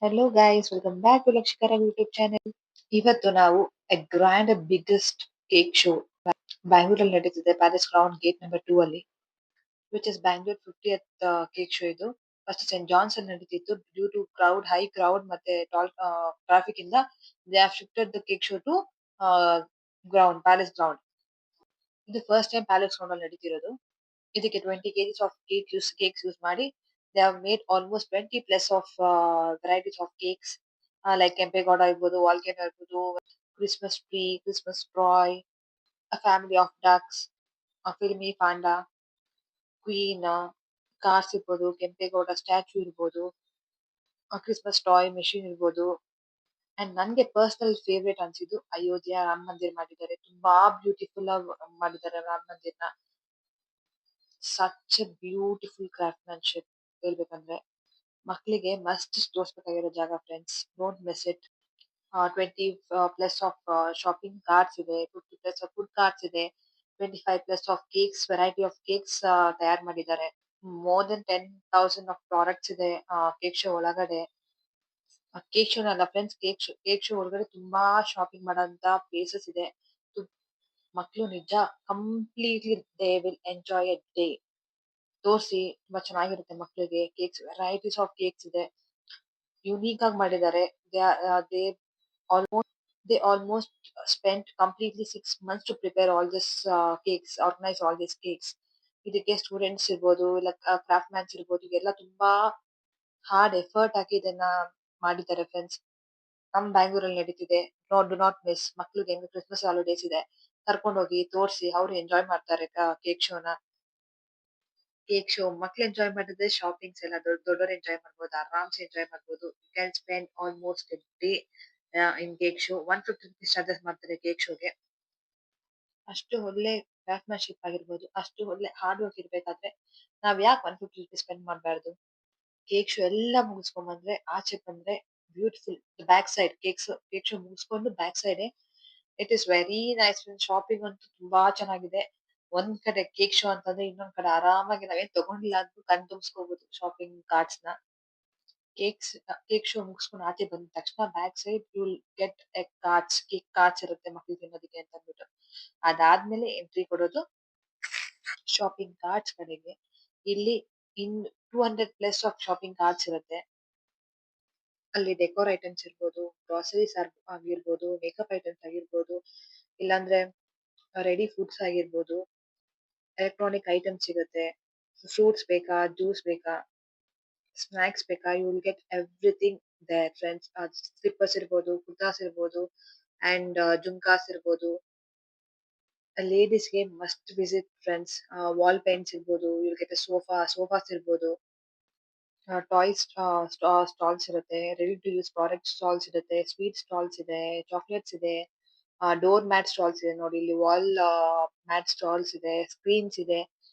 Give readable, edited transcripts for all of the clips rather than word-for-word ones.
Hello guys, welcome back to Lakshikara YouTube channel. ಇವತ್ತು ನಾವು a grand and biggest cake show ಬ್ಯಾಂಗ್ಳೂರಲ್ಲಿ ನಡೀತಿದೆ palace ground gate number 2 ಅಲ್ಲಿ which is Bangalore 50th cake show ಇದು. First Saint John's ಅಲ್ಲಿ ನಡೀತಿತ್ತು due to high crowd ಮತ್ತೆ traffic ಇಂದ they have shifted the cake show to ground Palace Ground. ಇದು first time Palace Ground ಅಲ್ಲಿ ನಡೀತಿರೋದು. ಇದಕ್ಕೆ 20 kgs ಆಫ್ ಕೇಕ್ಸ್ ಯೂಸ್ ಮಾಡಿ they have made almost 20 plus of varieties of cakes like Kempegowda ಇರ್ಬೋದು, volcano ಇರ್ಬೋದು, Christmas tree, Christmas ಟ್ರಾಯ್, a family of ducks, filmy panda, queen, cars ಇರ್ಬೋದು, Kempegowda statue ಇರ್ಬೋದು, Christmas toy machine ಇರ್ಬೋದು. ಅಂಡ್ ನನ್ಗೆ personal favourite ಅನ್ಸಿದ್ದು ಅಯೋಧ್ಯ ರಾಮ ಮಂದಿರ್ ಮಾಡಿದ್ದಾರೆ. ತುಂಬಾ ಬ್ಯೂಟಿಫುಲ್ ಆಗಿ ಮಾಡಿದ್ದಾರೆ ರಾಮ ಮಂದಿರ್ನ. ಸಚ್ ಎ ಬ್ಯೂಟಿಫುಲ್ ಕ್ರಾಫ್ಟ್‌ಮ್ಯಾನ್‌ಶಿಪ್ ಹೇಳ್ಬೇಕಂದ್ರೆ. ಮಕ್ಳಿಗೆ ಮಸ್ಟ್ ತೋರಿಸ್ಬೇಕಾಗಿರೋ ಜಾಗ friends. Don't miss it. 20 plus of shopping carts ಇದೆ, 50 ಪ್ಲಸ್ ಆಫ್ ಫುಡ್ ಕಾರ್ಟ್ಸ್ ಇದೆ, 25 plus of cakes, variety of cakes ತಯಾರು ಮಾಡಿದ್ದಾರೆ. ಮೋರ್ ದೆನ್ 10,000 ಆಫ್ ಪ್ರಾಡಕ್ಟ್ಸ್ ಇದೆ ಕೇಕ್ ಶೋ ಒಳಗಡೆ. ಕೇಕ್ ಶೋ ಅಲ್ಲ ಫ್ರೆಂಡ್ಸ್, ಕೇಕ್ ಶೋ ಒಳಗಡೆ ತುಂಬಾ ಶಾಪಿಂಗ್ ಮಾಡೋಂತ ಪ್ಲೇಸಸ್ ಇದೆ. ಮಕ್ಕಳು ನಿಜ completely they will enjoy a day. ತೋರಿಸಿ ತುಂಬಾ ಚೆನ್ನಾಗಿರುತ್ತೆ ಮಕ್ಕಳಿಗೆ. ಕೇಕ್ಸ್ ವೆರೈಟೀಸ್ ಆಫ್ ಕೇಕ್ಸ್ ಇದೆ, ಯುನೀಕ್ ಆಗಿ ಮಾಡಿದ್ದಾರೆ. They almost they almost spent completely 6 months to prepare all this cakes, organise all this cakes. ಇದಕ್ಕೆ ಸ್ಟೂಡೆಂಟ್ಸ್ ಇರ್ಬೋದು, ಇಲ್ಲ ಕ್ರಾಫ್ಟ್ ಮ್ಯಾನ್ಸ್ ಇರ್ಬೋದು, ಇದೆಲ್ಲ ತುಂಬಾ ಹಾರ್ಡ್ ಎಫರ್ಟ್ ಹಾಕಿ ಇದನ್ನ ಮಾಡಿದ್ದಾರೆ ಫ್ರೆಂಡ್ಸ್. ನಮ್ ಬ್ಯಾಂಗ್ಳೂರಲ್ಲಿ ನಡೀತಿದೆ. Do not miss. ಮಕ್ಳಿಗೆ ಹೆಂಗ್ ಕ್ರಿಸ್ಮಸ್ ಹಾಲಿಡೇಸ್ ಇದೆ, ಕರ್ಕೊಂಡು ಹೋಗಿ ತೋರಿಸಿ ಅವ್ರು ಎಂಜಾಯ್ ಮಾಡ್ತಾರೆ ಕೇಕ್ ಶೋನ. ಕೇಕ್ ಶೋ ಮಕ್ಳು ಎಂಜಾಯ್ ಮಾಡಿದ್ರೆ ಶಾಪಿಂಗ್ಸ್ ಎಲ್ಲ ದೊಡ್ಡವರು ಎಂಜಾಯ್ ಮಾಡ್ಬೋದು, ಆರಾಮ್ಸೆ ಎಂಜಾಯ್ ಮಾಡ್ಬೋದು. You can spend almost a day in cake show. 150 rupees charges ಮಾಡ್ತಾರೆ ಕೇಕ್ ಶೋಗೆ. ಅಷ್ಟು ಒಳ್ಳೆ ಕ್ರಾಫ್ಟ್‌ಮ್ಯಾನ್‌ಶಿಪ್ ಆಗಿರ್ಬೋದು, ಅಷ್ಟು ಒಳ್ಳೆ ಹಾರ್ಡ್ ವರ್ಕ್ ಇರ್ಬೇಕಾದ್ರೆ ನಾವ್ ಯಾಕೆ 150 rupees ಸ್ಪೆಂಡ್ ಮಾಡಬಾರ್ದು. ಕೇಕ್ ಶೋ ಎಲ್ಲ ಮುಗಿಸ್ಕೊಂಡ್ ಬಂದ್ರೆ ಆಚೆ ಬಂದ್ರೆ ಬ್ಯೂಟಿಫುಲ್ ಕೇಕ್ ಶೋ ಮುಗಿಸ್ಕೊಂಡು back side it is very nice. Shopping ಅಂತೂ ತುಂಬಾ ಚೆನ್ನಾಗಿದೆ. ಒಂದ್ ಕಡೆ ಕೇಕ್ ಶೋ ಅಂತಂದ್ರೆ ಇನ್ನೊಂದ್ ಕಡೆ ಆರಾಮಾಗಿ ನಾವೇನ್ ತಗೊಂಡಿಲ್ಲ ಅಂದ್ರೂ ಕಣ್ ತುಂಬಿಸ್ಕೋಬಹುದು ಶಾಪಿಂಗ್ ಕಾರ್ಟ್ಸ್ ನ. ಕೇಕ್ ಶೋ ಮುಗಿಸ್ಕೊಂಡು ಆಚೆ ಬಂದ ತಕ್ಷಣ back side you will get a cake carts ಇರುತ್ತೆ ಮಕ್ಳಿಗೆ ತಿನ್ನೋದಕ್ಕೆ ಅಂತ ಅಂದ್ಬಿಟ್ಟು. ಅದಾದ್ಮೇಲೆ ಎಂಟ್ರಿ ಕೊಡೋದು ಶಾಪಿಂಗ್ ಕಾರ್ಟ್ಸ್ ಕಡೆಗೆ. ಇಲ್ಲಿ in 200 plus of shopping carts ಇರುತ್ತೆ. ಅಲ್ಲಿ ಡೆಕೋರ್ ಐಟಮ್ಸ್ ಇರ್ಬೋದು, ಗ್ರಾಸರೀಸ್ ಆಗಿರ್ಬೋದು, ಮೇಕಪ್ ಐಟಮ್ಸ್ ಆಗಿರ್ಬೋದು, ಇಲ್ಲಾಂದ್ರೆ ರೆಡಿ ಫುಡ್ಸ್ ಆಗಿರ್ಬೋದು, ಎಲೆಕ್ಟ್ರಾನಿಕ್ ಐಟಮ್ಸ್ ಸಿಗುತ್ತೆ. ಫ್ರೂಟ್ಸ್ ಬೇಕಾ, ಜ್ಯೂಸ್ ಬೇಕಾ, ಸ್ನಾಕ್ಸ್ ಬೇಕಾ, you will get everything there friends. Slippers ಇರ್ಬೋದು, ಕುರ್ತಾಸ್ ಇರ್ಬೋದು, ಅಂಡ್ ಜುಮ್ಕಾಸ್ ಇರ್ಬೋದು. ಲೇಡೀಸ್ಗೆ must visit friends. Wall paints ಇರ್ಬೋದು, you will get a sofas ಇರ್ಬೋದು, ಟಾಯ್ಸ್ ಸ್ಟಾಲ್ಸ್ ಇರುತ್ತೆ, ready to use product stalls ಇರುತ್ತೆ, ಸ್ವೀಟ್ ಸ್ಟಾಲ್ಸ್ ಇದೆ, ಚಾಕ್ಲೇಟ್ಸ್ ಇದೆ, ಡೋರ್ ಮ್ಯಾಟ್ ಸ್ಟಾಲ್ಸ್ ಇದೆ ನೋಡಿ ಇಲ್ಲಿ, ವಾಲ್ ಮ್ಯಾಟ್ ಸ್ಟಾಲ್ಸ್ ಇದೆ, ಸ್ಕ್ರೀನ್ಸ್ ಇದೆ,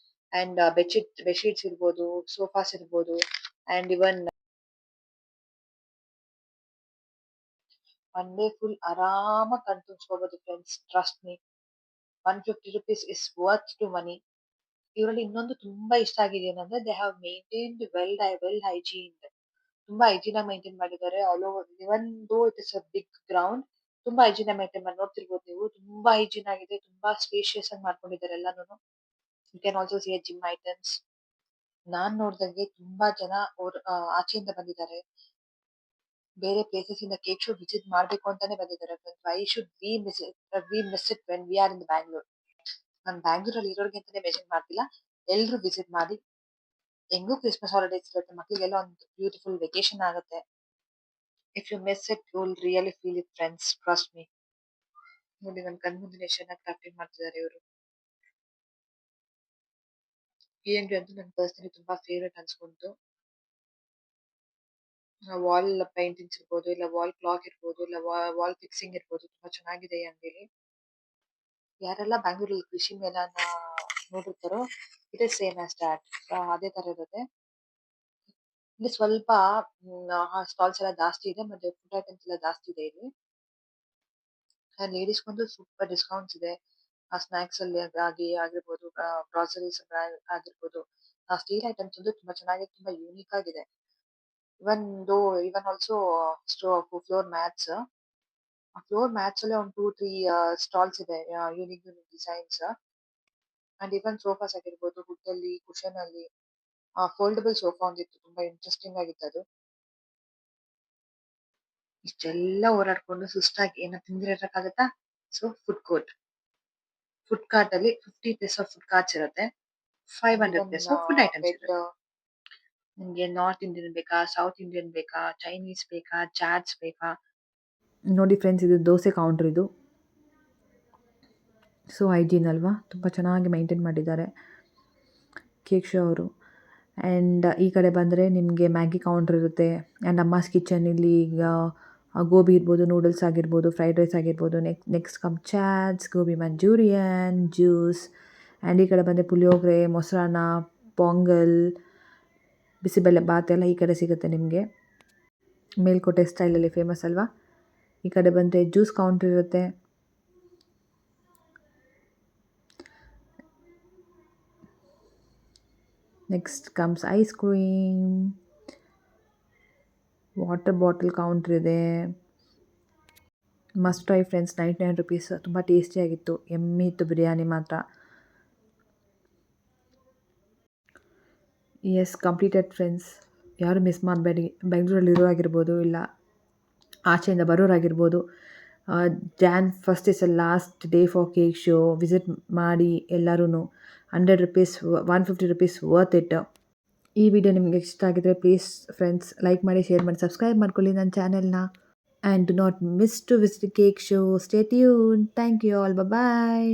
ಅಂಡ್ ಬೆಡ್ಶೀಟ್ಸ್ ಇರ್ಬೋದು, ಸೋಫಾಸ್ ಇರ್ಬೋದು, and even one day full ಆರಾಮಾಗಿ ಕಣ್ ತುಂಬಿಸ್ಕೋಬಹುದು friends. Trust me, 150 rupees is worth to money. ಇವರಲ್ಲಿ ಇನ್ನೊಂದು ತುಂಬಾ ಇಷ್ಟ ಆಗಿದೆ ಏನಂದ್ರೆ they have maintained well hygiene. ತುಂಬಾ ಹೈಜೀನ್ ಆಗಿ ಮೇಂಟೈನ್ ಮಾಡಿದ್ದಾರೆ all over. Even though it is a big ground, ತುಂಬಾ ಹೈಜೀನ್ ಆಗಿ ಮೇಂಟೈನ್ ಮಾಡಿ ನೋಡ್ತಿರ್ಬೋದು ನೀವು. ತುಂಬಾ ಹೈಜೀನ್ ಆಗಿದೆ, ತುಂಬಾ ಸ್ಪೇಷಿಯಸ್ ಆಗಿ ಮಾಡ್ಕೊಂಡಿದ್ದಾರೆ ಎಲ್ಲಾನು. You can also see gym items. ನಾನ್ ನೋಡ್ದಂಗೆ ತುಂಬಾ ಜನ ಆಚೆಯಿಂದ ಬಂದಿದ್ದಾರೆ, ಬೇರೆ ಪ್ಲೇಸಸ್ ಇಂದ ಕೇಕ್ ಶೋ ವಿಸಿಟ್ ಮಾಡ್ಬೇಕು ಅಂತಾನೆ ಬಂದಿದ್ದಾರೆ. Why should we miss it when we are in Bangalore. ನಾನು ಬ್ಯಾಂಗ್ಳೂರಲ್ಲಿ ಇರೋರ್ಗೆ ಅಂತಾನೆ ಮೆನ್ಷನ್ ಮಾಡ್ತಿಲ್ಲ, ಎಲ್ರು ವಿಸಿಟ್ ಮಾಡಿ. ಹೆಂಗೂ ಕ್ರಿಸ್ಮಸ್ ಹಾಲಿಡೇಸ್ ಇರುತ್ತೆ, ಮಕ್ಳಿಗೆಲ್ಲ ಒಂದು ಬ್ಯೂಟಿಫುಲ್ ವೆಕೇಶನ್ ಆಗುತ್ತೆ. If you miss it you will really feel it friends, trust me. ನೋಡಿ ನನ್ನ ಕಣ್ ಮುಂದೆ ಎಷ್ಟು ಚೆನ್ನಾಗಿ ಕ್ರಾಫ್ಟಿಂಗ್ ಮಾಡ್ತಿದ್ದಾರೆ ಇವರು. ಏನ್ರಿ ಅಂತೂ ನನ್ ಪರ್ಸನಲಿ ತುಂಬಾ ಫೇವ್ರೇಟ್ ಅನ್ಸ್ಕೊಂತು. ವಾಲ್ ಪೇಂಟಿಂಗ್ಸ್ ಇರ್ಬೋದು, ಇಲ್ಲ ವಾಲ್ ಕ್ಲಾಕ್ ಇರ್ಬೋದು, ಇಲ್ಲ ವಾಲ್ ಫಿಕ್ಸಿಂಗ್ ಇರ್ಬೋದು, ತುಂಬಾ ಚೆನ್ನಾಗಿದೆ ಈ ಅಂಗಡಿಲಿ. ಯಾರೆಲ್ಲ ಬ್ಯಾಂಗ್ಳೂರಲ್ಲಿ ಕೃಷಿ ಮೇಳನ ನೋಡಿರ್ತಾರೋ it is same as that, ಅದೇ ತರ ಇರುತ್ತೆ. ಇಲ್ಲಿ ಸ್ವಲ್ಪ ಸ್ಟಾಲ್ಸ್ ಎಲ್ಲ ಜಾಸ್ತಿ ಇದೆ, ಮತ್ತೆ ಫುಡ್ ಐಟಮ್ಸ್ ಎಲ್ಲ ಜಾಸ್ತಿ ಇದೆ ಇಲ್ಲಿ. ಲೇಡೀಸ್ಗೊಂದು ಸೂಪರ್ ಡಿಸ್ಕೌಂಟ್ಸ್ ಇದೆ. ಸ್ನಾಕ್ಸ್ ಅಲ್ಲಿ ಆಗಿರ್ಬೋದು, ಗ್ರಾಸರೀಸ್ ಆಗಿರ್ಬೋದು, ಸ್ಟೀಲ್ ಐಟಮ್ಸ್ ಒಂದು ತುಂಬಾ ಚೆನ್ನಾಗಿ ತುಂಬಾ ಯೂನಿಕ್ ಆಗಿದೆ. even also floor mats. ಆ ಫ್ಲೋರ್ ಮ್ಯಾಟ್ಸ್ ಅಲ್ಲೇ ಒಂದು 2-3 ಸ್ಟಾಲ್ಸ್ ಇದೆ. Unique designs and even sofas ಆಗಿರ್ಬೋದು ವುಡ್ ಅಲ್ಲಿ ಕುಶನ್ ಅಲ್ಲಿ ಫೋಲ್ಡಬಲ್ ಸೋಫಾ ಒಂದಿತ್ತು. ತುಂಬಾ ಇಂಟ್ರೆಸ್ಟಿಂಗ್ ಆಗಿತ್ತು ಅದು. ಇಷ್ಟೆಲ್ಲ ಓಡಾಡ್ಕೊಂಡು ಸುಸ್ತಾಗಿ ಏನೋ ತಿಂದಿರಕ್ಕಾಗತ್ತಾ? ಸೊ ಫುಡ್ ಕಾರ್ಟ್ ಅಲ್ಲಿ 50 ಪ್ಲೇಸ್ ಆಫ್ ಫುಡ್ ಕಾರ್ಟ್ಸ್ ಇರುತ್ತೆ. 500 ಪ್ಲೇಸ್ ಆಫ್ ಫುಡ್ ಐಟಮ್ಸ್ ಇರುತ್ತೆ. ನಿಮ್ಗೆ ನಾರ್ತ್ ಇಂಡಿಯನ್ ಬೇಕಾ, ಸೌತ್ ಇಂಡಿಯನ್ ಬೇಕಾ, ಚೈನೀಸ್ ಬೇಕಾ, ಚಾಟ್ಸ್ ಬೇಕಾ? ನೋಡಿ ಫ್ರೆಂಡ್ಸ್, ಇದು ದೋಸೆ ಕೌಂಟರ್ ಇದು. ಸೊ ಹೈಜೀನ್ ಅಲ್ವಾ? ತುಂಬ ಚೆನ್ನಾಗಿ ಮೈಂಟೈನ್ ಮಾಡಿದ್ದಾರೆ ಕೇಕ್ ಶೋ ಅವರು. ಆ್ಯಂಡ್ ಈ ಕಡೆ ಬಂದರೆ ನಿಮಗೆ ಮ್ಯಾಗಿ ಕೌಂಟರ್ ಇರುತ್ತೆ. ಆ್ಯಂಡ್ ಅಮ್ಮಾಸ್ ಕಿಚನ್ ಇಲ್ಲಿ ಈಗ ಗೋಬಿ ಇರ್ಬೋದು, ನೂಡಲ್ಸ್ ಆಗಿರ್ಬೋದು, ಫ್ರೈಡ್ ರೈಸ್ ಆಗಿರ್ಬೋದು, next come chaats, gobi Manchurian, juice. And ಈ ಕಡೆ ಬಂದರೆ ಪುಳಿಯೋಗರೆ, ಮೊಸರನ್ನ, ಪೊಂಗಲ್, ಬಿಸಿಬೇಳೆ ಬಾತ್ ಎಲ್ಲ ಈ ಕಡೆ ಸಿಗುತ್ತೆ ನಿಮಗೆ. ಮೇಲ್ಕೋಟೆ ಸ್ಟೈಲಲ್ಲಿ ಫೇಮಸ್ ಅಲ್ವಾ? ಈ ಕಡೆ ಬಂದರೆ ಜ್ಯೂಸ್ ಕೌಂಟರ್ ಇರುತ್ತೆ. Next comes ice cream, water bottle counter ಇದೆ. Must try friends, 99 rupees. ತುಂಬ ಟೇಸ್ಟಿಯಾಗಿತ್ತು, ಎಮ್ಮಿ ಇತ್ತು ಬಿರಿಯಾನಿ ಮಾತ್ರ. Yes, completed friends. ಯಾರು ಮಿಸ್ ಮಾಡಬೇಡಿ. ಬೆಂಗಳೂರಲ್ಲಿರೋರಾಗಿರ್ಬೋದು, ಇಲ್ಲ ಆಚೆಯಿಂದ ಬರೋರಾಗಿರ್ಬೋದು. Jan 1st is the last day for cake show. Visit ಮಾಡಿ ಎಲ್ಲರೂ. 100 ರುಪೀಸ್, 150 ರುಪೀಸ್ ವರ್ತ್ ಇಟ್. ಈ ವಿಡಿಯೋ ನಿಮಗೆ ಇಷ್ಟ ಆಗಿದ್ರೆ ಪ್ಲೀಸ್ ಫ್ರೆಂಡ್ಸ್ ಲೈಕ್ ಮಾಡಿ, ಶೇರ್ ಮಾಡಿ, ಸಬ್ಸ್ಕ್ರೈಬ್ ಮಾಡ್ಕೊಳ್ಳಿ ನನ್ನ ಚಾನೆಲ್ನ. And do not miss to visit cake show. Stay tune. Thank you all. Bye.